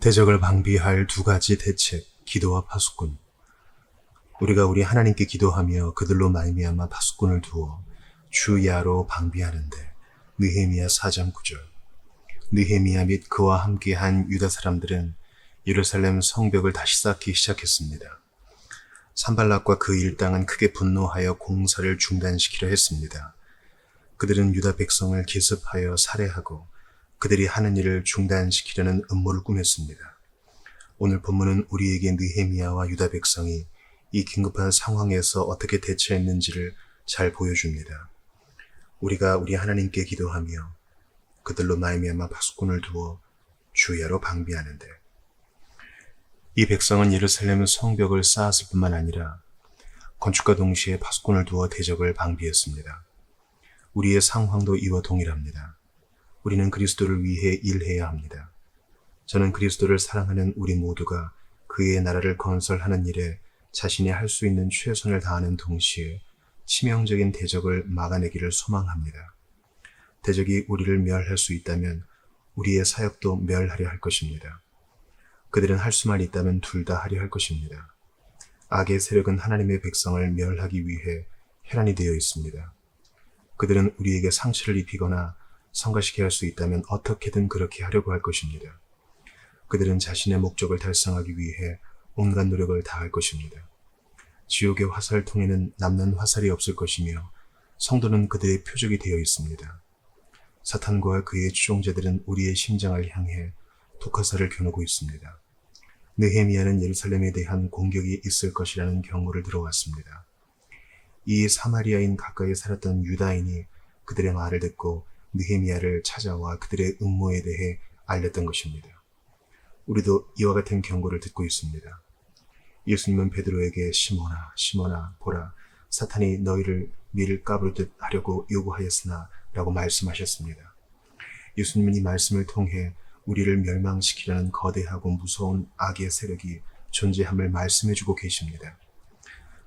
대적을 방비할 두 가지 대책, 기도와 파수꾼. 우리가 우리 하나님께 기도하며 그들로 말미암아 파수꾼을 두어 주 야로 방비하는데. 느헤미야 4장 9절. 느헤미야 및 그와 함께한 유다 사람들은 예루살렘 성벽을 다시 쌓기 시작했습니다. 산발락과 그 일당은 크게 분노하여 공사를 중단시키려 했습니다. 그들은 유다 백성을 기습하여 살해하고 그들이 하는 일을 중단시키려는 음모를 꾸몄습니다. 오늘 본문은 우리에게 느헤미야와 유다 백성이 이 긴급한 상황에서 어떻게 대처했는지를 잘 보여줍니다. 우리가 우리 하나님께 기도하며 그들로 말미암아 파수꾼을 두어 주야로 방비하는데, 이 백성은 예루살렘 성벽을 쌓았을 뿐만 아니라 건축과 동시에 파수꾼을 두어 대적을 방비했습니다. 우리의 상황도 이와 동일합니다. 우리는 그리스도를 위해 일해야 합니다. 저는 그리스도를 사랑하는 우리 모두가 그의 나라를 건설하는 일에 자신이 할 수 있는 최선을 다하는 동시에 치명적인 대적을 막아내기를 소망합니다. 대적이 우리를 멸할 수 있다면 우리의 사역도 멸하려 할 것입니다. 그들은 할 수만 있다면 둘 다 하려 할 것입니다. 악의 세력은 하나님의 백성을 멸하기 위해 혈안이 되어 있습니다. 그들은 우리에게 상처를 입히거나 성가시게 할 수 있다면 어떻게든 그렇게 하려고 할 것입니다. 그들은 자신의 목적을 달성하기 위해 온갖 노력을 다할 것입니다. 지옥의 화살통에는 남는 화살이 없을 것이며 성도는 그들의 표적이 되어 있습니다. 사탄과 그의 추종자들은 우리의 심장을 향해 독화살을 겨누고 있습니다. 느헤미야는 예루살렘에 대한 공격이 있을 것이라는 경고를 들어왔습니다. 이 사마리아인 가까이 살았던 유다인이 그들의 말을 듣고 느헤미야를 찾아와 그들의 음모에 대해 알렸던 것입니다. 우리도 이와 같은 경고를 듣고 있습니다. 예수님은 베드로에게 시몬아, 시몬아, 보라, 사탄이 너희를 밀 까부르듯 하려고 요구하였으나 라고 말씀하셨습니다. 예수님은 이 말씀을 통해 우리를 멸망시키려는 거대하고 무서운 악의 세력이 존재함을 말씀해주고 계십니다.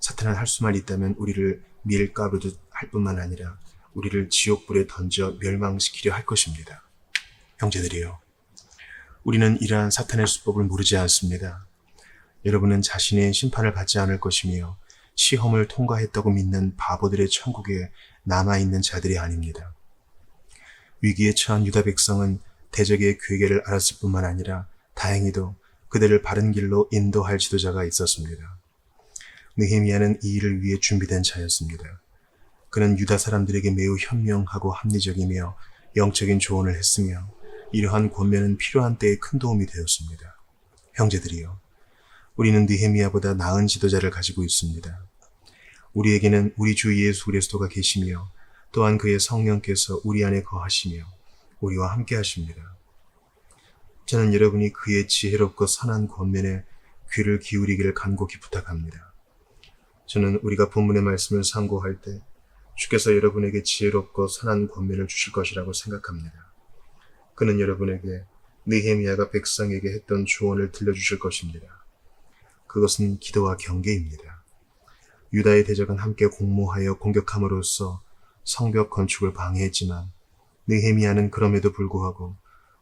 사탄은 할 수만 있다면 우리를 밀 까부르듯 할 뿐만 아니라 우리를 지옥불에 던져 멸망시키려 할 것입니다. 형제들이여, 우리는 이러한 사탄의 수법을 모르지 않습니다. 여러분은 자신의 심판을 받지 않을 것이며 시험을 통과했다고 믿는 바보들의 천국에 남아있는 자들이 아닙니다. 위기에 처한 유다 백성은 대적의 괴계를 알았을 뿐만 아니라 다행히도 그들을 바른 길로 인도할 지도자가 있었습니다. 느헤미야는 이 일을 위해 준비된 자였습니다. 그는 유다 사람들에게 매우 현명하고 합리적이며 영적인 조언을 했으며 이러한 권면은 필요한 때에 큰 도움이 되었습니다. 형제들이여, 우리는 느헤미야보다 나은 지도자를 가지고 있습니다. 우리에게는 우리 주 예수 그리스도가 계시며 또한 그의 성령께서 우리 안에 거하시며 우리와 함께 하십니다. 저는 여러분이 그의 지혜롭고 선한 권면에 귀를 기울이기를 간곡히 부탁합니다. 저는 우리가 본문의 말씀을 상고할 때 주께서 여러분에게 지혜롭고 선한 권면을 주실 것이라고 생각합니다. 그는 여러분에게 느헤미야가 백성에게 했던 조언을 들려주실 것입니다. 그것은 기도와 경계입니다. 유다의 대적은 함께 공모하여 공격함으로써 성벽 건축을 방해했지만 느헤미야는 그럼에도 불구하고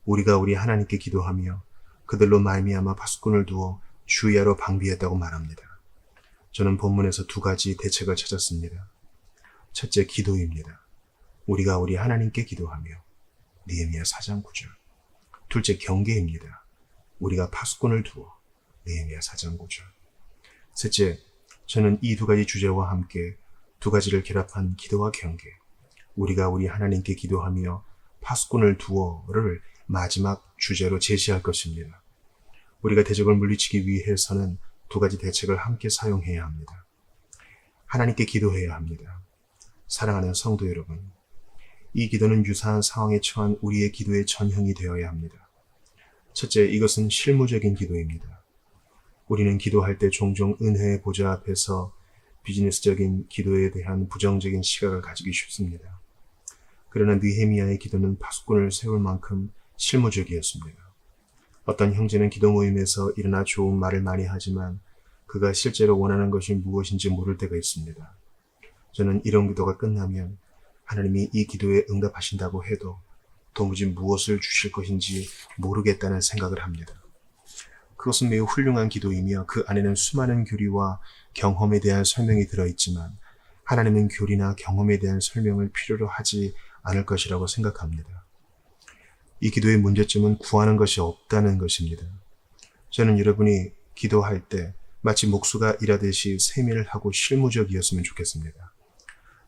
우리가 우리 하나님께 기도하며 그들로 말미암아 파수꾼을 두어 주야로 방비했다고 말합니다. 저는 본문에서 두 가지 대책을 찾았습니다. 첫째, 기도입니다. 우리가 우리 하나님께 기도하며 느헤미야 4장 9절. 둘째, 경계입니다. 우리가 파수꾼을 두어 느헤미야 4장 9절. 셋째, 저는 이 두 가지 주제와 함께 두 가지를 결합한 기도와 경계, 우리가 우리 하나님께 기도하며 파수꾼을 두어를 마지막 주제로 제시할 것입니다. 우리가 대적을 물리치기 위해서는 두 가지 대책을 함께 사용해야 합니다. 하나님께 기도해야 합니다. 사랑하는 성도 여러분, 이 기도는 유사한 상황에 처한 우리의 기도의 전형이 되어야 합니다. 첫째, 이것은 실무적인 기도입니다. 우리는 기도할 때 종종 은혜의 보좌 앞에서 비즈니스적인 기도에 대한 부정적인 시각을 가지기 쉽습니다. 그러나 느헤미야의 기도는 파수꾼을 세울 만큼 실무적이었습니다. 어떤 형제는 기도 모임에서 일어나 좋은 말을 많이 하지만 그가 실제로 원하는 것이 무엇인지 모를 때가 있습니다. 저는 이런 기도가 끝나면 하나님이 이 기도에 응답하신다고 해도 도무지 무엇을 주실 것인지 모르겠다는 생각을 합니다. 그것은 매우 훌륭한 기도이며 그 안에는 수많은 교리와 경험에 대한 설명이 들어있지만 하나님은 교리나 경험에 대한 설명을 필요로 하지 않을 것이라고 생각합니다. 이 기도의 문제점은 구하는 것이 없다는 것입니다. 저는 여러분이 기도할 때 마치 목수가 일하듯이 세밀하고 실무적이었으면 좋겠습니다.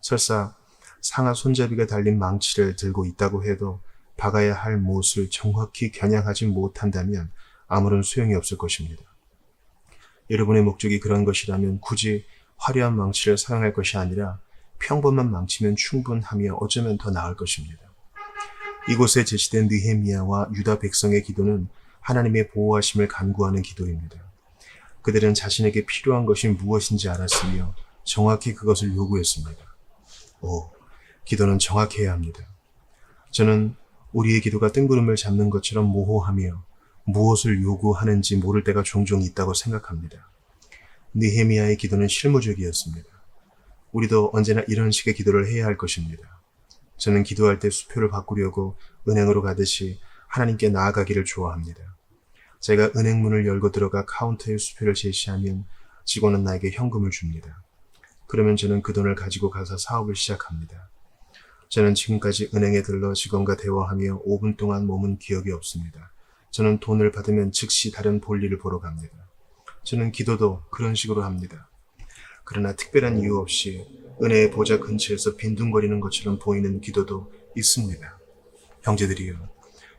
설사 상하 손잡이가 달린 망치를 들고 있다고 해도 박아야 할 못을 정확히 겨냥하지 못한다면 아무런 소용이 없을 것입니다. 여러분의 목적이 그런 것이라면 굳이 화려한 망치를 사용할 것이 아니라 평범한 망치면 충분하며 어쩌면 더 나을 것입니다. 이곳에 제시된 느헤미야와 유다 백성의 기도는 하나님의 보호하심을 간구하는 기도입니다. 그들은 자신에게 필요한 것이 무엇인지 알았으며 정확히 그것을 요구했습니다. 기도는 정확해야 합니다. 저는 우리의 기도가 뜬구름을 잡는 것처럼 모호하며 무엇을 요구하는지 모를 때가 종종 있다고 생각합니다. 느헤미야의 기도는 실무적이었습니다. 우리도 언제나 이런 식의 기도를 해야 할 것입니다. 저는 기도할 때 수표를 바꾸려고 은행으로 가듯이 하나님께 나아가기를 좋아합니다. 제가 은행문을 열고 들어가 카운터에 수표를 제시하면 직원은 나에게 현금을 줍니다. 그러면 저는 그 돈을 가지고 가서 사업을 시작합니다. 저는 지금까지 은행에 들러 직원과 대화하며 5분 동안 머문 기억이 없습니다. 저는 돈을 받으면 즉시 다른 볼일을 보러 갑니다. 저는 기도도 그런 식으로 합니다. 그러나 특별한 이유 없이 은혜의 보좌 근처에서 빈둥거리는 것처럼 보이는 기도도 있습니다. 형제들이여,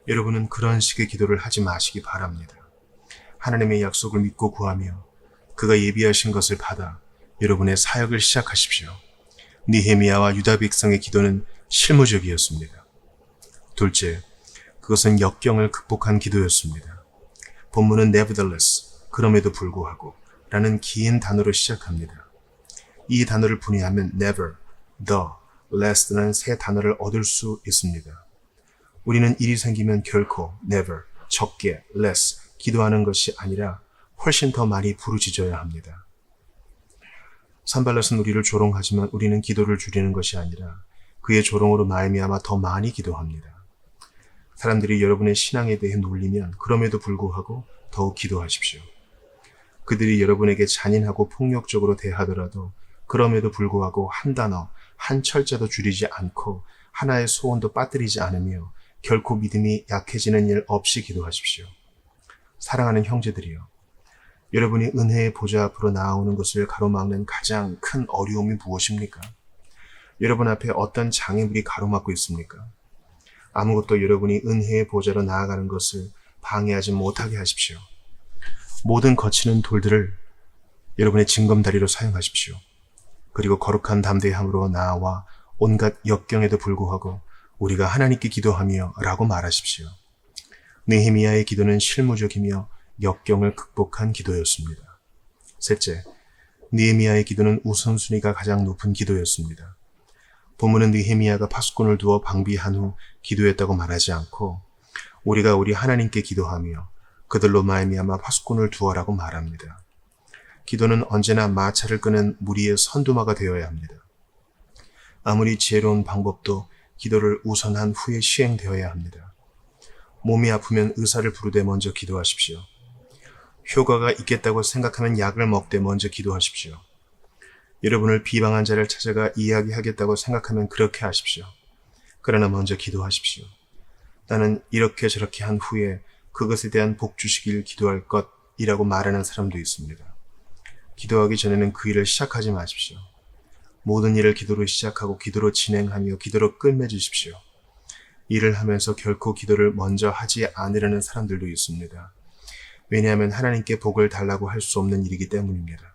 여러분은 그런 식의 기도를 하지 마시기 바랍니다. 하나님의 약속을 믿고 구하며 그가 예비하신 것을 받아 여러분의 사역을 시작하십시오. 느헤미야와 유다 백성의 기도는 실무적이었습니다. 둘째, 그것은 역경을 극복한 기도였습니다. 본문은 nevertheless, 그럼에도 불구하고 라는 긴 단어로 시작합니다. 이 단어를 분해하면 never, the, less라는 세 단어를 얻을 수 있습니다. 우리는 일이 생기면 결코 never, 적게, less, 기도하는 것이 아니라 훨씬 더 많이 부르짖어야 합니다. 산발랏은 우리를 조롱하지만 우리는 기도를 줄이는 것이 아니라 그의 조롱으로 말미암아 더 많이 기도합니다. 사람들이 여러분의 신앙에 대해 놀리면 그럼에도 불구하고 더욱 기도하십시오. 그들이 여러분에게 잔인하고 폭력적으로 대하더라도 그럼에도 불구하고 한 단어, 한 철자도 줄이지 않고 하나의 소원도 빠뜨리지 않으며 결코 믿음이 약해지는 일 없이 기도하십시오. 사랑하는 형제들이여, 여러분이 은혜의 보좌 앞으로 나아오는 것을 가로막는 가장 큰 어려움이 무엇입니까? 여러분 앞에 어떤 장애물이 가로막고 있습니까? 아무것도 여러분이 은혜의 보좌로 나아가는 것을 방해하지 못하게 하십시오. 모든 거치는 돌들을 여러분의 징검다리로 사용하십시오. 그리고 거룩한 담대함으로 나아와 온갖 역경에도 불구하고 우리가 하나님께 기도하며 라고 말하십시오. 느헤미야의 기도는 실무적이며 역경을 극복한 기도였습니다. 셋째, 느헤미야의 기도는 우선순위가 가장 높은 기도였습니다. 본문은 느헤미야가 파수꾼을 두어 방비한 후 기도했다고 말하지 않고 우리가 우리 하나님께 기도하며 그들로 말미암아 파수꾼을 두어라고 말합니다. 기도는 언제나 마차를 끄는 무리의 선두마가 되어야 합니다. 아무리 지혜로운 방법도 기도를 우선한 후에 시행되어야 합니다. 몸이 아프면 의사를 부르되 먼저 기도하십시오. 효과가 있겠다고 생각하면 약을 먹되 먼저 기도하십시오. 여러분을 비방한 자를 찾아가 이야기하겠다고 생각하면 그렇게 하십시오. 그러나 먼저 기도하십시오. 나는 이렇게 저렇게 한 후에 그것에 대한 복 주시길 기도할 것이라고 말하는 사람도 있습니다. 기도하기 전에는 그 일을 시작하지 마십시오. 모든 일을 기도로 시작하고 기도로 진행하며 기도로 끝맺으십시오. 일을 하면서 결코 기도를 먼저 하지 않으려는 사람들도 있습니다. 왜냐하면 하나님께 복을 달라고 할 수 없는 일이기 때문입니다.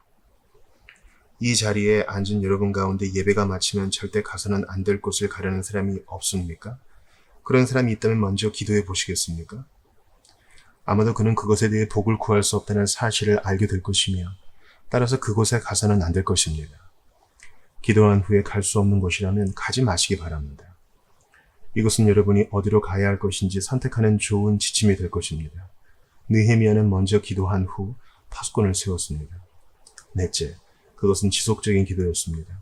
이 자리에 앉은 여러분 가운데 예배가 마치면 절대 가서는 안 될 곳을 가려는 사람이 없습니까? 그런 사람이 있다면 먼저 기도해 보시겠습니까? 아마도 그는 그것에 대해 복을 구할 수 없다는 사실을 알게 될 것이며 따라서 그곳에 가서는 안 될 것입니다. 기도한 후에 갈 수 없는 곳이라면 가지 마시기 바랍니다. 이것은 여러분이 어디로 가야 할 것인지 선택하는 좋은 지침이 될 것입니다. 느헤미야는 먼저 기도한 후 파수꾼을 세웠습니다. 넷째, 그것은 지속적인 기도였습니다.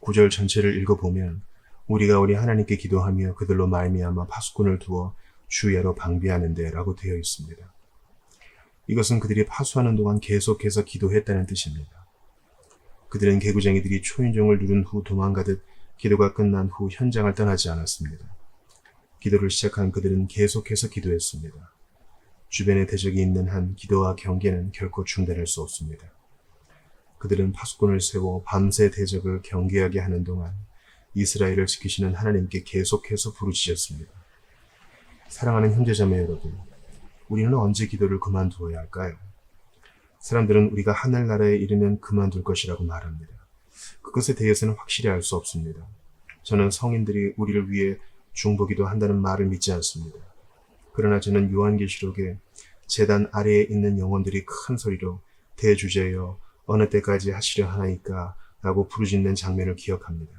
9절 전체를 읽어보면 우리가 우리 하나님께 기도하며 그들로 말미암아 파수꾼을 두어 주야로 방비하는데 라고 되어 있습니다. 이것은 그들이 파수하는 동안 계속해서 기도했다는 뜻입니다. 그들은 개구쟁이들이 초인종을 누른 후 도망가듯 기도가 끝난 후 현장을 떠나지 않았습니다. 기도를 시작한 그들은 계속해서 기도했습니다. 주변에 대적이 있는 한 기도와 경계는 결코 중단할 수 없습니다. 그들은 파수꾼을 세워 밤새 대적을 경계하게 하는 동안 이스라엘을 지키시는 하나님께 계속해서 부르짖었습니다. 사랑하는 형제자매 여러분, 우리는 언제 기도를 그만두어야 할까요? 사람들은 우리가 하늘나라에 이르면 그만둘 것이라고 말합니다. 그것에 대해서는 확실히 알 수 없습니다. 저는 성인들이 우리를 위해 중보기도 한다는 말을 믿지 않습니다. 그러나 저는 요한계시록에 제단 아래에 있는 영혼들이 큰 소리로 대주제여 어느 때까지 하시려 하나이까 라고 부르짖는 장면을 기억합니다.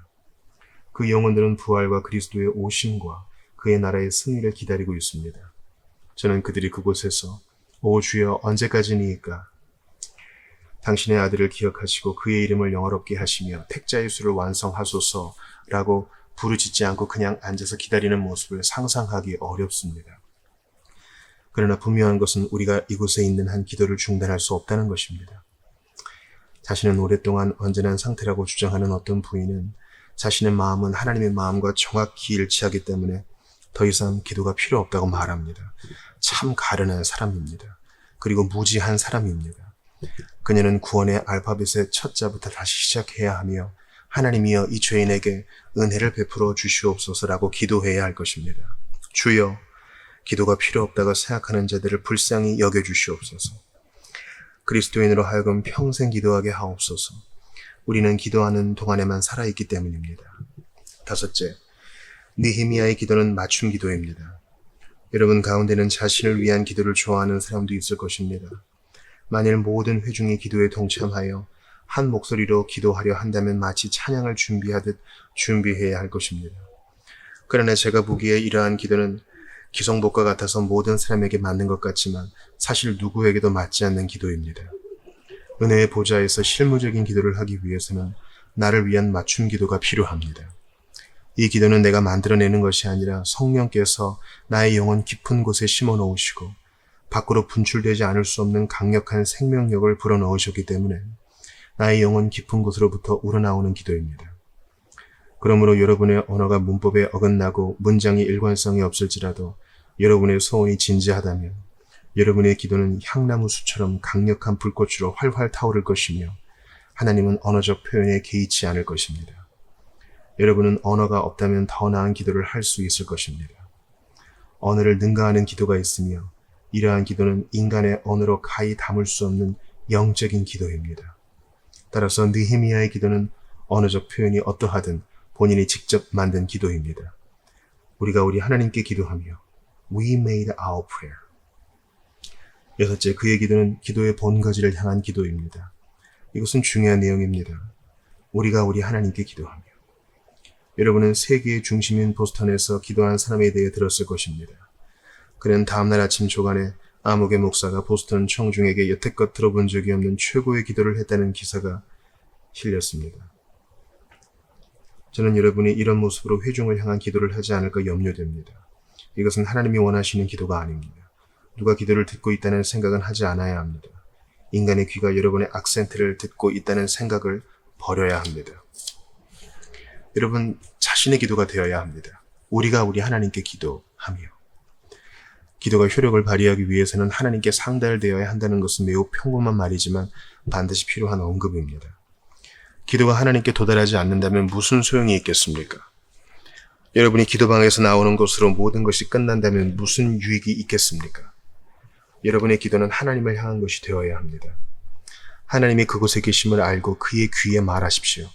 그 영혼들은 부활과 그리스도의 오심과 그의 나라의 승리를 기다리고 있습니다. 저는 그들이 그곳에서 오 주여 언제까지니이까 당신의 아들을 기억하시고 그의 이름을 영화롭게 하시며 택자의 수를 완성하소서라고 부르짖지 않고 그냥 앉아서 기다리는 모습을 상상하기 어렵습니다. 그러나 분명한 것은 우리가 이곳에 있는 한 기도를 중단할 수 없다는 것입니다. 자신은 오랫동안 언제난 상태라고 주장하는 어떤 부인은 자신의 마음은 하나님의 마음과 정확히 일치하기 때문에 더 이상 기도가 필요 없다고 말합니다. 참 가련한 사람입니다. 그리고 무지한 사람입니다. 그녀는 구원의 알파벳의 첫 자부터 다시 시작해야 하며 하나님이여 이 죄인에게 은혜를 베풀어 주시옵소서라고 기도해야 할 것입니다. 주여, 기도가 필요 없다고 생각하는 자들을 불쌍히 여겨주시옵소서. 그리스도인으로 하여금 평생 기도하게 하옵소서. 우리는 기도하는 동안에만 살아있기 때문입니다. 다섯째, 느헤미야의 기도는 맞춤 기도입니다. 여러분 가운데는 자신을 위한 기도를 좋아하는 사람도 있을 것입니다. 만일 모든 회중이 기도에 동참하여 한 목소리로 기도하려 한다면 마치 찬양을 준비하듯 준비해야 할 것입니다. 그러나 제가 보기에 이러한 기도는 기성복과 같아서 모든 사람에게 맞는 것 같지만 사실 누구에게도 맞지 않는 기도입니다. 은혜의 보좌에서 실무적인 기도를 하기 위해서는 나를 위한 맞춤 기도가 필요합니다. 이 기도는 내가 만들어내는 것이 아니라 성령께서 나의 영혼 깊은 곳에 심어 놓으시고 밖으로 분출되지 않을 수 없는 강력한 생명력을 불어넣으셨기 때문에 나의 영혼 깊은 곳으로부터 우러나오는 기도입니다. 그러므로 여러분의 언어가 문법에 어긋나고 문장이 일관성이 없을지라도 여러분의 소원이 진지하다면 여러분의 기도는 향나무 수처럼 강력한 불꽃으로 활활 타오를 것이며 하나님은 언어적 표현에 개의치 않을 것입니다. 여러분은 언어가 없다면 더 나은 기도를 할 수 있을 것입니다. 언어를 능가하는 기도가 있으며 이러한 기도는 인간의 언어로 가히 담을 수 없는 영적인 기도입니다. 따라서 느헤미야의 기도는 언어적 표현이 어떠하든 본인이 직접 만든 기도입니다. 우리가 우리 하나님께 기도하며 We made our prayer. 여섯째, 그의 기도는 기도의 본거지를 향한 기도입니다. 이것은 중요한 내용입니다. 우리가 우리 하나님께 기도하며 여러분은 세계의 중심인 보스턴에서 기도한 사람에 대해 들었을 것입니다. 그는 다음날 아침 조간에 아무개 목사가 보스턴 청중에게 여태껏 들어본 적이 없는 최고의 기도를 했다는 기사가 실렸습니다. 저는 여러분이 이런 모습으로 회중을 향한 기도를 하지 않을까 염려됩니다. 이것은 하나님이 원하시는 기도가 아닙니다. 누가 기도를 듣고 있다는 생각은 하지 않아야 합니다. 인간의 귀가 여러분의 악센트를 듣고 있다는 생각을 버려야 합니다. 여러분 자신의 기도가 되어야 합니다. 우리가 우리 하나님께 기도하며 기도가 효력을 발휘하기 위해서는 하나님께 상달되어야 한다는 것은 매우 평범한 말이지만 반드시 필요한 언급입니다. 기도가 하나님께 도달하지 않는다면 무슨 소용이 있겠습니까? 여러분이 기도방에서 나오는 것으로 모든 것이 끝난다면 무슨 유익이 있겠습니까? 여러분의 기도는 하나님을 향한 것이 되어야 합니다. 하나님이 그곳에 계심을 알고 그의 귀에 말하십시오.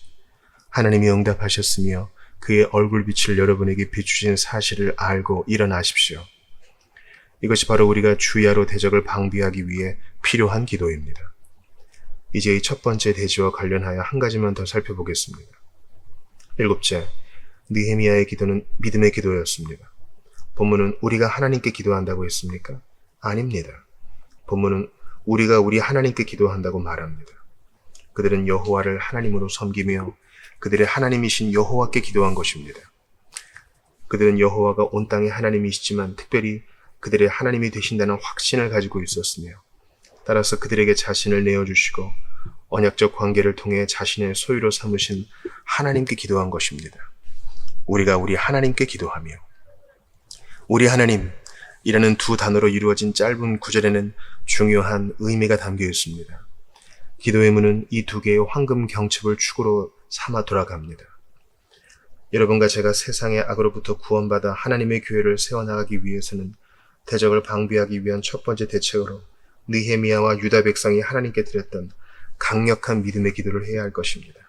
하나님이 응답하셨으며 그의 얼굴빛을 여러분에게 비추신 사실을 알고 일어나십시오. 이것이 바로 우리가 주야로 대적을 방비하기 위해 필요한 기도입니다. 이제 이 첫 번째 대지와 관련하여 한 가지만 더 살펴보겠습니다. 일곱째, 느헤미야의 기도는 믿음의 기도였습니다. 본문은 우리가 하나님께 기도한다고 했습니까? 아닙니다. 본문은 우리가 우리 하나님께 기도한다고 말합니다. 그들은 여호와를 하나님으로 섬기며 그들의 하나님이신 여호와께 기도한 것입니다. 그들은 여호와가 온 땅의 하나님이시지만 특별히 그들의 하나님이 되신다는 확신을 가지고 있었으며 따라서 그들에게 자신을 내어주시고 언약적 관계를 통해 자신의 소유로 삼으신 하나님께 기도한 것입니다. 우리가 우리 하나님께 기도하며, 우리 하나님이라는 두 단어로 이루어진 짧은 구절에는 중요한 의미가 담겨 있습니다. 기도의 문은 이 두 개의 황금 경첩을 축으로 삼아 돌아갑니다. 여러분과 제가 세상의 악으로부터 구원받아 하나님의 교회를 세워나가기 위해서는 대적을 방비하기 위한 첫 번째 대책으로 느헤미야와 유다 백성이 하나님께 드렸던 강력한 믿음의 기도를 해야 할 것입니다.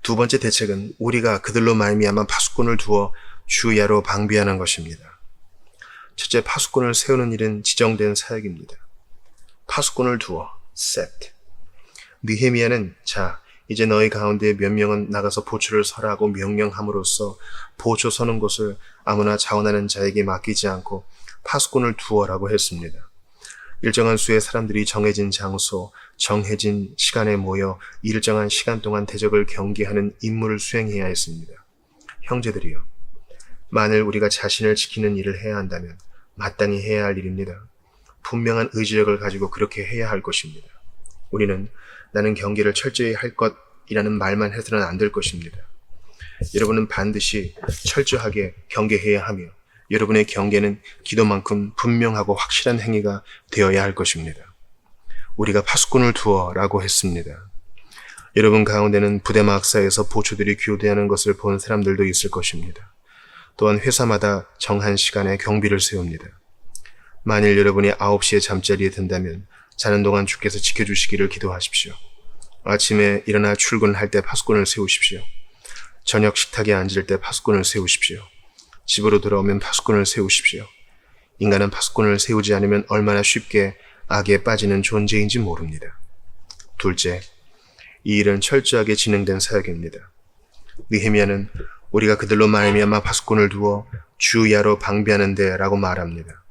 두 번째 대책은 우리가 그들로 말미암아 파수꾼을 두어 주야로 방비하는 것입니다. 첫째, 파수꾼을 세우는 일은 지정된 사역입니다. 파수꾼을 두어 set. 느헤미야는 자, 이제 너희 가운데 몇 명은 나가서 보초를 서라고 명령함으로써 보초 서는 곳을 아무나 자원하는 자에게 맡기지 않고 파수꾼을 두어라고 했습니다. 일정한 수의 사람들이 정해진 장소, 정해진 시간에 모여 일정한 시간 동안 대적을 경계하는 임무를 수행해야 했습니다. 형제들이여, 만일 우리가 자신을 지키는 일을 해야 한다면 마땅히 해야 할 일입니다. 분명한 의지력을 가지고 그렇게 해야 할 것입니다. 우리는 나는 경계를 철저히 할 것이라는 말만 해서는 안 될 것입니다. 여러분은 반드시 철저하게 경계해야 하며 여러분의 경계는 기도만큼 분명하고 확실한 행위가 되어야 할 것입니다. 우리가 파수꾼을 두어라고 했습니다. 여러분 가운데는 부대마학사에서 보초들이 교대하는 것을 본 사람들도 있을 것입니다. 또한 회사마다 정한 시간에 경비를 세웁니다. 만일 여러분이 9시에 잠자리에 든다면 자는 동안 주께서 지켜주시기를 기도하십시오. 아침에 일어나 출근할 때 파수꾼을 세우십시오. 저녁 식탁에 앉을 때 파수꾼을 세우십시오. 집으로 돌아오면 파수꾼을 세우십시오. 인간은 파수꾼을 세우지 않으면 얼마나 쉽게 악에 빠지는 존재인지 모릅니다. 둘째, 이 일은 철저하게 진행된 사역입니다. 느헤미야는 우리가 그들로 말미암아 파수꾼을 두어 주야로 방비하는데 라고 말합니다.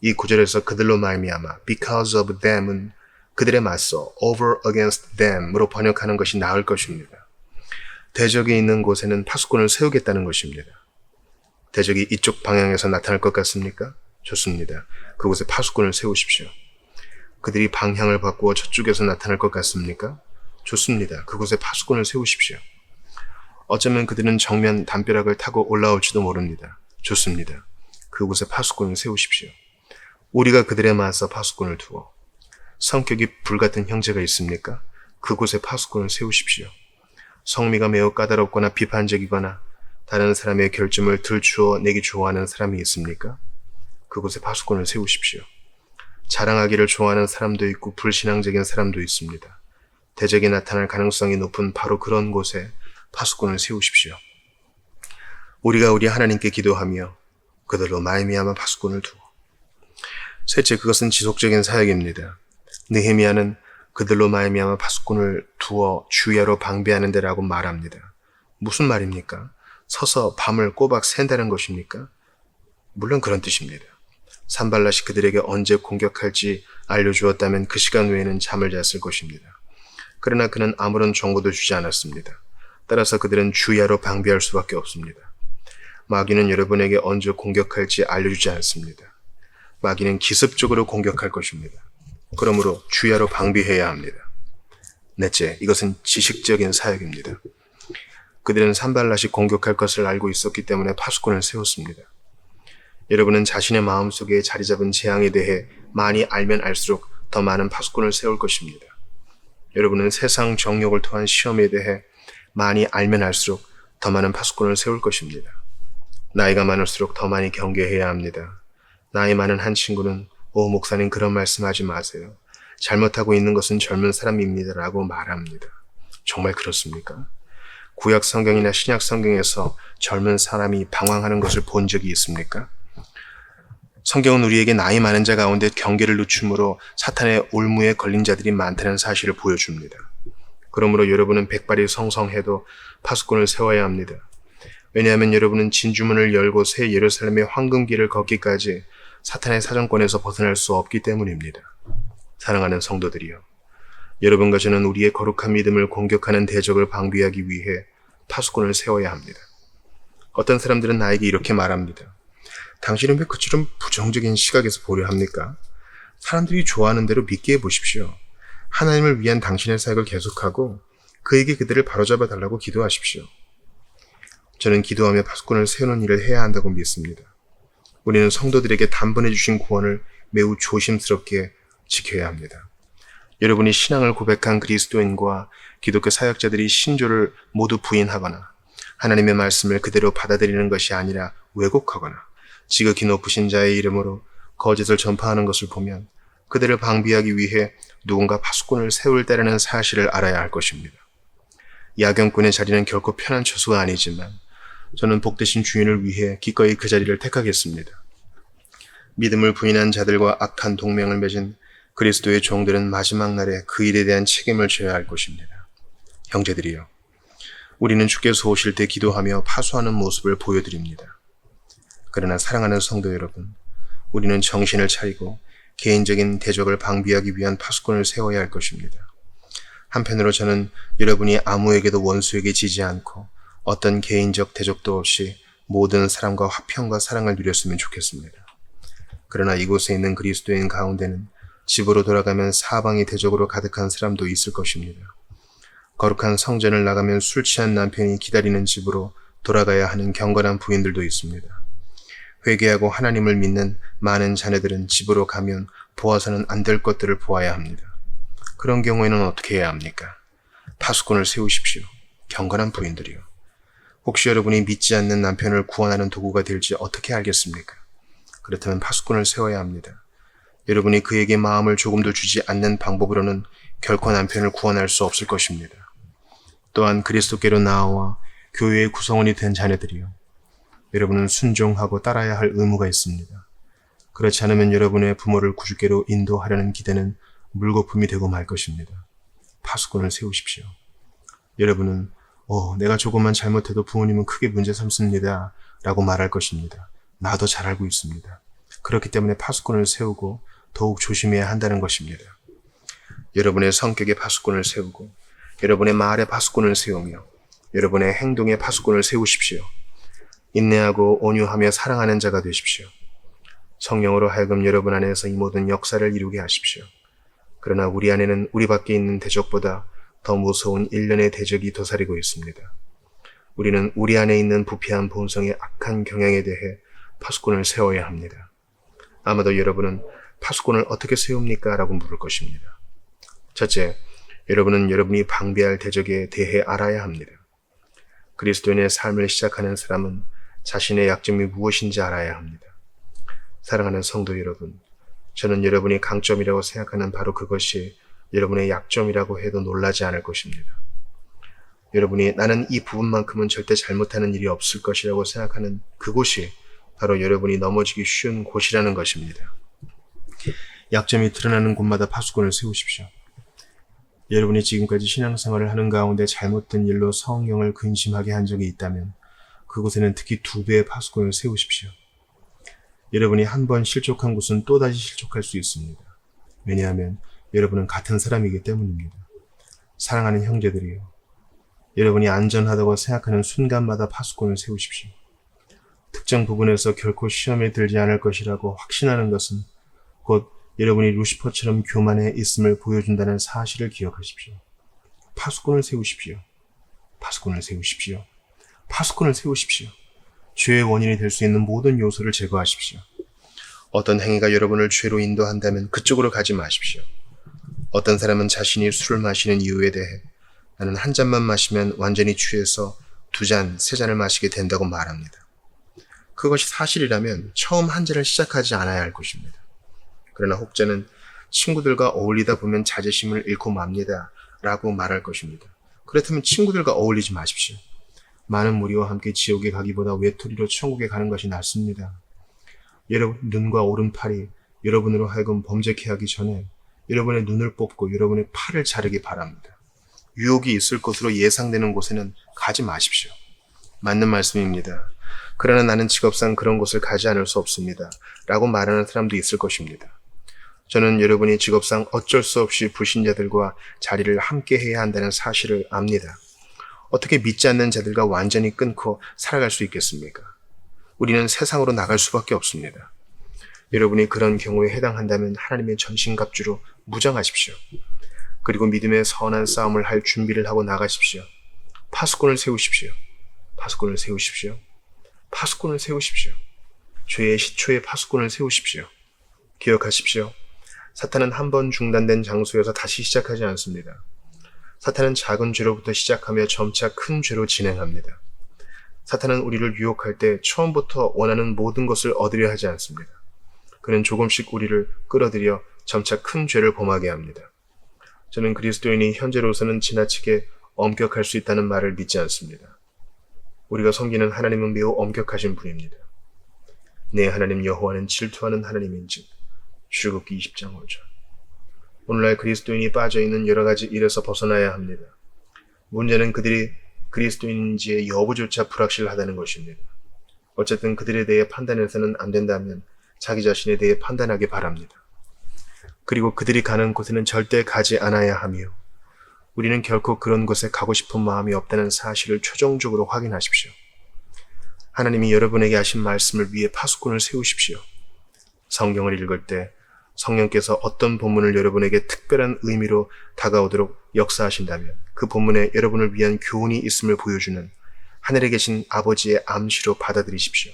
이 구절에서 그들로 말미암아 because of them은 그들에 맞서 over against them으로 번역하는 것이 나을 것입니다. 대적이 있는 곳에는 파수꾼을 세우겠다는 것입니다. 대적이 이쪽 방향에서 나타날 것 같습니까? 좋습니다. 그곳에 파수꾼을 세우십시오. 그들이 방향을 바꾸어 저쪽에서 나타날 것 같습니까? 좋습니다. 그곳에 파수꾼을 세우십시오. 어쩌면 그들은 정면 담벼락을 타고 올라올지도 모릅니다. 좋습니다. 그곳에 파수꾼을 세우십시오. 우리가 그들에 맞서 파수꾼을 두어 성격이 불같은 형제가 있습니까? 그곳에 파수꾼을 세우십시오. 성미가 매우 까다롭거나 비판적이거나 다른 사람의 결점을 들추어 내기 좋아하는 사람이 있습니까? 그곳에 파수꾼을 세우십시오. 자랑하기를 좋아하는 사람도 있고 불신앙적인 사람도 있습니다. 대적이 나타날 가능성이 높은 바로 그런 곳에 파수꾼을 세우십시오. 우리가 우리 하나님께 기도하며 그들로 말미암아 파수꾼을 두어. 셋째, 그것은 지속적인 사역입니다. 느헤미야는 그들로 말미암아 파수꾼을 두어 주야로 방비하는 데라고 말합니다. 무슨 말입니까? 서서 밤을 꼬박 샌다는 것입니까? 물론 그런 뜻입니다. 산발랏이 그들에게 언제 공격할지 알려주었다면 그 시간 외에는 잠을 잤을 것입니다. 그러나 그는 아무런 정보도 주지 않았습니다. 따라서 그들은 주야로 방비할 수밖에 없습니다. 마귀는 여러분에게 언제 공격할지 알려주지 않습니다. 마귀는 기습적으로 공격할 것입니다. 그러므로 주야로 방비해야 합니다. 넷째, 이것은 지식적인 사역입니다. 그들은 산발랏이 공격할 것을 알고 있었기 때문에 파수꾼을 세웠습니다. 여러분은 자신의 마음속에 자리 잡은 재앙에 대해 많이 알면 알수록 더 많은 파수꾼을 세울 것입니다. 여러분은 세상 정욕을 통한 시험에 대해 많이 알면 알수록 더 많은 파수꾼을 세울 것입니다. 나이가 많을수록 더 많이 경계해야 합니다. 나이 많은 한 친구는 오 목사님 그런 말씀하지 마세요. 잘못하고 있는 것은 젊은 사람입니다 라고 말합니다. 정말 그렇습니까? 구약 성경이나 신약 성경에서 젊은 사람이 방황하는 것을 본 적이 있습니까? 성경은 우리에게 나이 많은 자 가운데 경계를 늦춤으로 사탄의 올무에 걸린 자들이 많다는 사실을 보여줍니다. 그러므로 여러분은 백발이 성성해도 파수꾼을 세워야 합니다. 왜냐하면 여러분은 진주문을 열고 새 예루살렘의 황금길을 걷기까지 사탄의 사정권에서 벗어날 수 없기 때문입니다. 사랑하는 성도들이여, 여러분과 저는 우리의 거룩한 믿음을 공격하는 대적을 방비하기 위해 파수꾼을 세워야 합니다. 어떤 사람들은 나에게 이렇게 말합니다. 당신은 왜 그처럼 부정적인 시각에서 보려 합니까? 사람들이 좋아하는 대로 믿게 해보십시오. 하나님을 위한 당신의 사역을 계속하고 그에게 그들을 바로잡아 달라고 기도하십시오. 저는 기도하며 파수꾼을 세우는 일을 해야 한다고 믿습니다. 우리는 성도들에게 단번에 주신 구원을 매우 조심스럽게 지켜야 합니다. 여러분이 신앙을 고백한 그리스도인과 기독교 사역자들이 신조를 모두 부인하거나 하나님의 말씀을 그대로 받아들이는 것이 아니라 왜곡하거나 지극히 높으신 자의 이름으로 거짓을 전파하는 것을 보면 그들을 방비하기 위해 누군가 파수꾼을 세울 때라는 사실을 알아야 할 것입니다. 야경꾼의 자리는 결코 편한 처수가 아니지만 저는 복되신 주인을 위해 기꺼이 그 자리를 택하겠습니다. 믿음을 부인한 자들과 악한 동맹을 맺은 그리스도의 종들은 마지막 날에 그 일에 대한 책임을 져야 할 것입니다. 형제들이여, 우리는 주께서 오실 때 기도하며 파수하는 모습을 보여드립니다. 그러나 사랑하는 성도 여러분, 우리는 정신을 차리고 개인적인 대적을 방비하기 위한 파수꾼을 세워야 할 것입니다. 한편으로 저는 여러분이 아무에게도 원수에게 지지 않고 어떤 개인적 대적도 없이 모든 사람과 화평과 사랑을 누렸으면 좋겠습니다. 그러나 이곳에 있는 그리스도인 가운데는 집으로 돌아가면 사방이 대적으로 가득한 사람도 있을 것입니다. 거룩한 성전을 나가면 술 취한 남편이 기다리는 집으로 돌아가야 하는 경건한 부인들도 있습니다. 회개하고 하나님을 믿는 많은 자녀들은 집으로 가면 보아서는 안 될 것들을 보아야 합니다. 그런 경우에는 어떻게 해야 합니까? 파수꾼을 세우십시오. 경건한 부인들이요. 혹시 여러분이 믿지 않는 남편을 구원하는 도구가 될지 어떻게 알겠습니까? 그렇다면 파수꾼을 세워야 합니다. 여러분이 그에게 마음을 조금도 주지 않는 방법으로는 결코 남편을 구원할 수 없을 것입니다. 또한 그리스도께로 나아와 교회의 구성원이 된 자녀들이요. 여러분은 순종하고 따라야 할 의무가 있습니다. 그렇지 않으면 여러분의 부모를 구주께로 인도하려는 기대는 물거품이 되고 말 것입니다. 파수꾼을 세우십시오. 여러분은 내가 조금만 잘못해도 부모님은 크게 문제 삼습니다 라고 말할 것입니다. 나도 잘 알고 있습니다. 그렇기 때문에 파수꾼을 세우고 더욱 조심해야 한다는 것입니다. 여러분의 성격에 파수꾼을 세우고 여러분의 말에 파수꾼을 세우며 여러분의 행동에 파수꾼을 세우십시오. 인내하고 온유하며 사랑하는 자가 되십시오. 성령으로 하여금 여러분 안에서 이 모든 역사를 이루게 하십시오. 그러나 우리 안에는 우리 밖에 있는 대적보다 더 무서운 일련의 대적이 도사리고 있습니다. 우리는 우리 안에 있는 부패한 본성의 악한 경향에 대해 파수꾼을 세워야 합니다. 아마도 여러분은 파수꾼을 어떻게 세웁니까? 라고 물을 것입니다. 첫째, 여러분은 여러분이 방비할 대적에 대해 알아야 합니다. 그리스도인의 삶을 시작하는 사람은 자신의 약점이 무엇인지 알아야 합니다. 사랑하는 성도 여러분, 저는 여러분이 강점이라고 생각하는 바로 그것이 여러분의 약점이라고 해도 놀라지 않을 것입니다. 여러분이 나는 이 부분만큼은 절대 잘못하는 일이 없을 것이라고 생각하는 그곳이 바로 여러분이 넘어지기 쉬운 곳이라는 것입니다. 약점이 드러나는 곳마다 파수꾼을 세우십시오. 여러분이 지금까지 신앙생활을 하는 가운데 잘못된 일로 성령을 근심하게 한 적이 있다면 그곳에는 특히 2배의 파수꾼을 세우십시오. 여러분이 한 번 실족한 곳은 또다시 실족할 수 있습니다. 왜냐하면 여러분은 같은 사람이기 때문입니다. 사랑하는 형제들이요. 여러분이 안전하다고 생각하는 순간마다 파수꾼을 세우십시오. 특정 부분에서 결코 시험에 들지 않을 것이라고 확신하는 것은 곧 여러분이 루시퍼처럼 교만해 있음을 보여준다는 사실을 기억하십시오. 파수꾼을 세우십시오. 파수꾼을 세우십시오. 파수꾼을 세우십시오. 죄의 원인이 될 수 있는 모든 요소를 제거하십시오. 어떤 행위가 여러분을 죄로 인도한다면 그쪽으로 가지 마십시오. 어떤 사람은 자신이 술을 마시는 이유에 대해 나는 한 잔만 마시면 완전히 취해서 2잔, 3잔을 마시게 된다고 말합니다. 그것이 사실이라면 처음 한 잔을 시작하지 않아야 할 것입니다. 그러나 혹자는 친구들과 어울리다 보면 자제심을 잃고 맙니다 라고 말할 것입니다. 그렇다면 친구들과 어울리지 마십시오. 많은 무리와 함께 지옥에 가기보다 외톨이로 천국에 가는 것이 낫습니다. 여러분 눈과 오른팔이 여러분으로 하여금 범죄케 하기 전에 여러분의 눈을 뽑고 여러분의 팔을 자르기 바랍니다. 유혹이 있을 것으로 예상되는 곳에는 가지 마십시오. 맞는 말씀입니다. 그러나 나는 직업상 그런 곳을 가지 않을 수 없습니다 라고 말하는 사람도 있을 것입니다. 저는 여러분이 직업상 어쩔 수 없이 불신자들과 자리를 함께 해야 한다는 사실을 압니다. 어떻게 믿지 않는 자들과 완전히 끊고 살아갈 수 있겠습니까? 우리는 세상으로 나갈 수밖에 없습니다. 여러분이 그런 경우에 해당한다면 하나님의 전신갑주로 무장하십시오. 그리고 믿음의 선한 싸움을 할 준비를 하고 나가십시오. 파수꾼을 세우십시오. 파수꾼을 세우십시오. 파수꾼을 세우십시오. 죄의 시초의 파수꾼을 세우십시오. 기억하십시오. 사탄은 한 번 중단된 장소에서 다시 시작하지 않습니다. 사탄은 작은 죄로부터 시작하며 점차 큰 죄로 진행합니다. 사탄은 우리를 유혹할 때 처음부터 원하는 모든 것을 얻으려 하지 않습니다. 그는 조금씩 우리를 끌어들여 점차 큰 죄를 범하게 합니다. 저는 그리스도인이 현재로서는 지나치게 엄격할 수 있다는 말을 믿지 않습니다. 우리가 섬기는 하나님은 매우 엄격하신 분입니다. 내 하나님 여호와는 질투하는 하나님인즉 출애굽기 20장 5절. 오늘날 그리스도인이 빠져있는 여러 가지 일에서 벗어나야 합니다. 문제는 그들이 그리스도인인지의 여부조차 불확실하다는 것입니다. 어쨌든 그들에 대해 판단해서는 안 된다면 자기 자신에 대해 판단하기 바랍니다. 그리고 그들이 가는 곳에는 절대 가지 않아야 하며 우리는 결코 그런 곳에 가고 싶은 마음이 없다는 사실을 최종적으로 확인하십시오. 하나님이 여러분에게 하신 말씀을 위해 파수꾼을 세우십시오. 성경을 읽을 때 성령께서 어떤 본문을 여러분에게 특별한 의미로 다가오도록 역사하신다면 그 본문에 여러분을 위한 교훈이 있음을 보여주는 하늘에 계신 아버지의 암시로 받아들이십시오.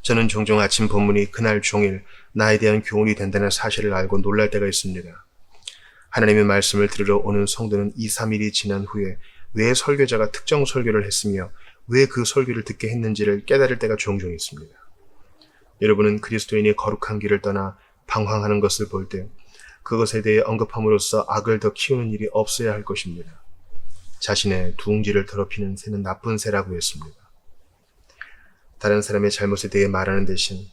저는 종종 아침 본문이 그날 종일 나에 대한 교훈이 된다는 사실을 알고 놀랄 때가 있습니다. 하나님의 말씀을 들으러 오는 성도는 2, 3일이 지난 후에 왜 설교자가 특정 설교를 했으며 왜 그 설교를 듣게 했는지를 깨달을 때가 종종 있습니다. 여러분은 그리스도인이 거룩한 길을 떠나 방황하는 것을 볼 때 그것에 대해 언급함으로써 악을 더 키우는 일이 없어야 할 것입니다. 자신의 둥지를 더럽히는 새는 나쁜 새라고 했습니다. 다른 사람의 잘못에 대해 말하는 대신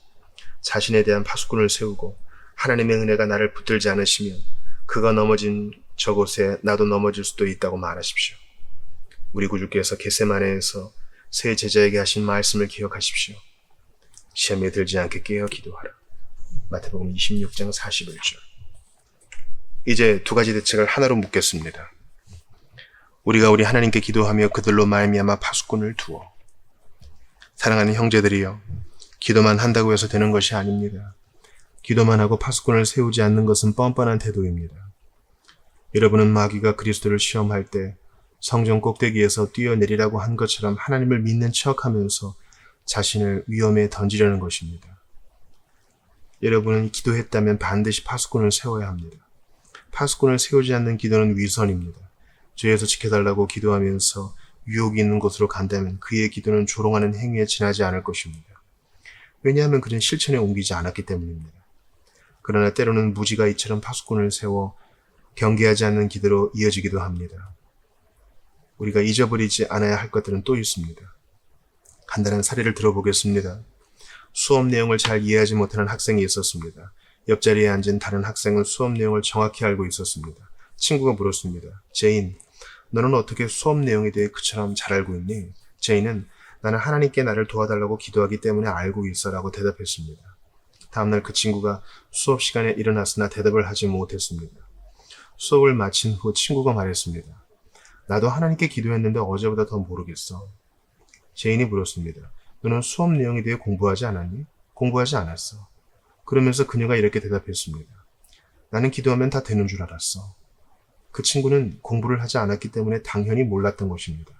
자신에 대한 파수꾼을 세우고 하나님의 은혜가 나를 붙들지 않으시면 그가 넘어진 저곳에 나도 넘어질 수도 있다고 말하십시오. 우리 구주께서 겟세마네에서 새 제자에게 하신 말씀을 기억하십시오. 시험에 들지 않게 깨어 기도하라. 마태복음 26장 41절. 이제 두 가지 대책을 하나로 묶겠습니다. 우리가 우리 하나님께 기도하며 그들로 말미암아 파수꾼을 두어. 사랑하는 형제들이여, 기도만 한다고 해서 되는 것이 아닙니다. 기도만 하고 파수꾼을 세우지 않는 것은 뻔뻔한 태도입니다. 여러분은 마귀가 그리스도를 시험할 때 성전 꼭대기에서 뛰어내리라고 한 것처럼 하나님을 믿는 척하면서 자신을 위험에 던지려는 것입니다. 여러분은 기도했다면 반드시 파수꾼을 세워야 합니다. 파수꾼을 세우지 않는 기도는 위선입니다. 죄에서 지켜달라고 기도하면서 유혹이 있는 곳으로 간다면 그의 기도는 조롱하는 행위에 지나지 않을 것입니다. 왜냐하면 그는 실천에 옮기지 않았기 때문입니다. 그러나 때로는 무지가 이처럼 파수꾼을 세워 경계하지 않는 기도로 이어지기도 합니다. 우리가 잊어버리지 않아야 할 것들은 또 있습니다. 간단한 사례를 들어보겠습니다. 수업 내용을 잘 이해하지 못하는 학생이 있었습니다. 옆자리에 앉은 다른 학생은 수업 내용을 정확히 알고 있었습니다. 친구가 물었습니다. 제인, 너는 어떻게 수업 내용에 대해 그처럼 잘 알고 있니? 제인은 나는 하나님께 나를 도와달라고 기도하기 때문에 알고 있어 라고 대답했습니다. 다음날 그 친구가 수업 시간에 일어났으나 대답을 하지 못했습니다. 수업을 마친 후 친구가 말했습니다. 나도 하나님께 기도했는데 어제보다 더 모르겠어. 제인이 물었습니다. 너는 수업 내용에 대해 공부하지 않았니? 공부하지 않았어. 그러면서 그녀가 이렇게 대답했습니다. 나는 기도하면 다 되는 줄 알았어. 그 친구는 공부를 하지 않았기 때문에 당연히 몰랐던 것입니다.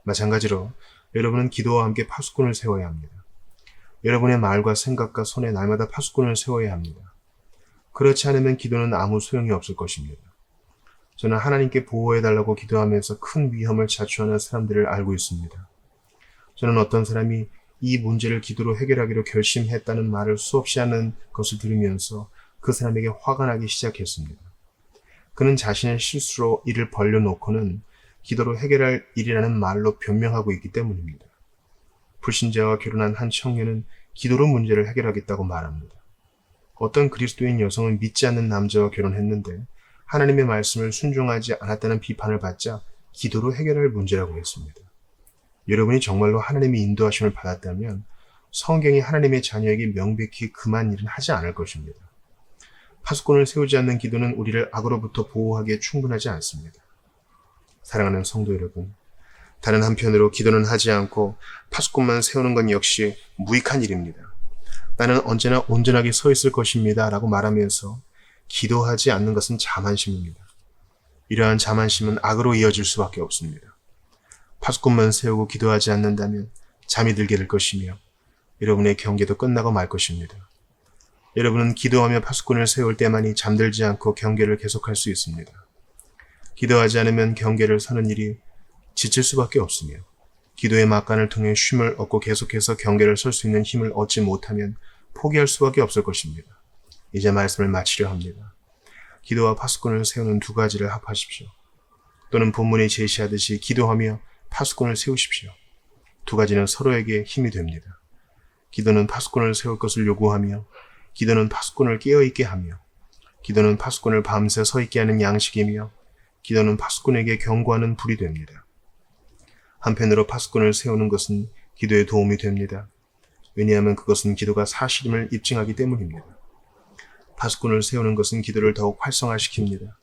마찬가지로 여러분은 기도와 함께 파수꾼을 세워야 합니다. 여러분의 말과 생각과 손에 날마다 파수꾼을 세워야 합니다. 그렇지 않으면 기도는 아무 소용이 없을 것입니다. 저는 하나님께 보호해달라고 기도하면서 큰 위험을 자초하는 사람들을 알고 있습니다. 저는 어떤 사람이 이 문제를 기도로 해결하기로 결심했다는 말을 수없이 하는 것을 들으면서 그 사람에게 화가 나기 시작했습니다. 그는 자신의 실수로 일을 벌려놓고는 기도로 해결할 일이라는 말로 변명하고 있기 때문입니다. 불신자와 결혼한 한 청년은 기도로 문제를 해결하겠다고 말합니다. 어떤 그리스도인 여성은 믿지 않는 남자와 결혼했는데 하나님의 말씀을 순종하지 않았다는 비판을 받자 기도로 해결할 문제라고 했습니다. 여러분이 정말로 하나님의 인도하심을 받았다면 성경이 하나님의 자녀에게 명백히 금한 일은 하지 않을 것입니다. 파수꾼을 세우지 않는 기도는 우리를 악으로부터 보호하기에 충분하지 않습니다. 사랑하는 성도 여러분, 다른 한편으로 기도는 하지 않고 파수꾼만 세우는 건 역시 무익한 일입니다. 나는 언제나 온전하게 서 있을 것입니다. 라고 말하면서 기도하지 않는 것은 자만심입니다. 이러한 자만심은 악으로 이어질 수밖에 없습니다. 파수꾼만 세우고 기도하지 않는다면 잠이 들게 될 것이며 여러분의 경계도 끝나고 말 것입니다. 여러분은 기도하며 파수꾼을 세울 때만이 잠들지 않고 경계를 계속할 수 있습니다. 기도하지 않으면 경계를 서는 일이 지칠 수밖에 없으며 기도의 막간을 통해 쉼을 얻고 계속해서 경계를 설 수 있는 힘을 얻지 못하면 포기할 수밖에 없을 것입니다. 이제 말씀을 마치려 합니다. 기도와 파수꾼을 세우는 두 가지를 합하십시오. 또는 본문이 제시하듯이 기도하며 파수꾼을 세우십시오. 두 가지는 서로에게 힘이 됩니다. 기도는 파수꾼을 세울 것을 요구하며 기도는 파수꾼을 깨어있게 하며 기도는 파수꾼을 밤새 서 있게 하는 양식이며 기도는 파수꾼에게 경고하는 불이 됩니다. 한편으로 파수꾼을 세우는 것은 기도에 도움이 됩니다. 왜냐하면 그것은 기도가 사실임을 입증하기 때문입니다. 파수꾼을 세우는 것은 기도를 더욱 활성화시킵니다.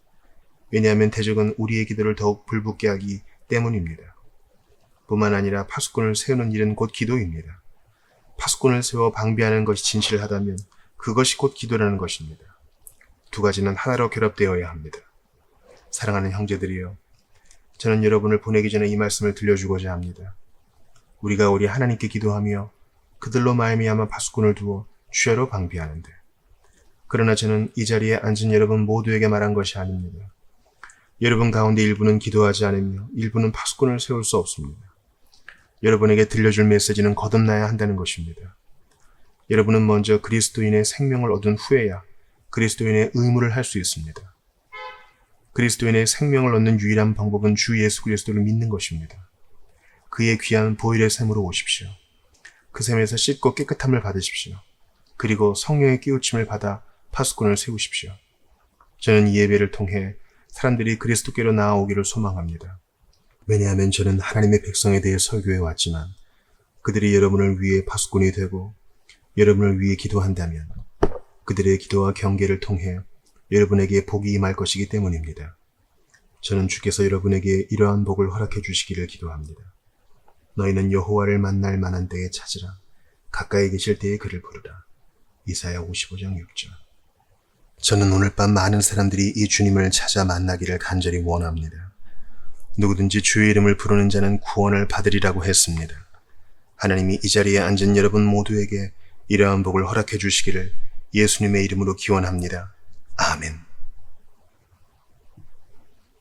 왜냐하면 대적은 우리의 기도를 더욱 불붙게 하기 때문입니다. 뿐만 아니라 파수꾼을 세우는 일은 곧 기도입니다. 파수꾼을 세워 방비하는 것이 진실하다면 그것이 곧 기도라는 것입니다. 두 가지는 하나로 결합되어야 합니다. 사랑하는 형제들이여, 저는 여러분을 보내기 전에 이 말씀을 들려주고자 합니다. 우리가 우리 하나님께 기도하며 그들로 말미암아 파수꾼을 두어 주야로 방비하는데, 그러나 저는 이 자리에 앉은 여러분 모두에게 말한 것이 아닙니다. 여러분 가운데 일부는 기도하지 않으며 일부는 파수꾼을 세울 수 없습니다. 여러분에게 들려줄 메시지는 거듭나야 한다는 것입니다. 여러분은 먼저 그리스도인의 생명을 얻은 후에야 그리스도인의 의무를 할 수 있습니다. 그리스도인의 생명을 얻는 유일한 방법은 주 예수 그리스도를 믿는 것입니다. 그의 귀한 보혈의 샘으로 오십시오. 그 샘에서 씻고 깨끗함을 받으십시오. 그리고 성령의 깨우침을 받아 파수꾼을 세우십시오. 저는 이 예배를 통해 사람들이 그리스도께로 나아오기를 소망합니다. 왜냐하면 저는 하나님의 백성에 대해 설교해 왔지만 그들이 여러분을 위해 파수꾼이 되고 여러분을 위해 기도한다면 그들의 기도와 경계를 통해 여러분에게 복이 임할 것이기 때문입니다. 저는 주께서 여러분에게 이러한 복을 허락해 주시기를 기도합니다. 너희는 여호와를 만날 만한 때에 찾으라. 가까이 계실 때에 그를 부르라. 이사야 55장 6절. 저는 오늘 밤 많은 사람들이 이 주님을 찾아 만나기를 간절히 원합니다. 누구든지 주의 이름을 부르는 자는 구원을 받으리라고 했습니다. 하나님이 이 자리에 앉은 여러분 모두에게 이러한 복을 허락해 주시기를 예수님의 이름으로 기원합니다. 아멘.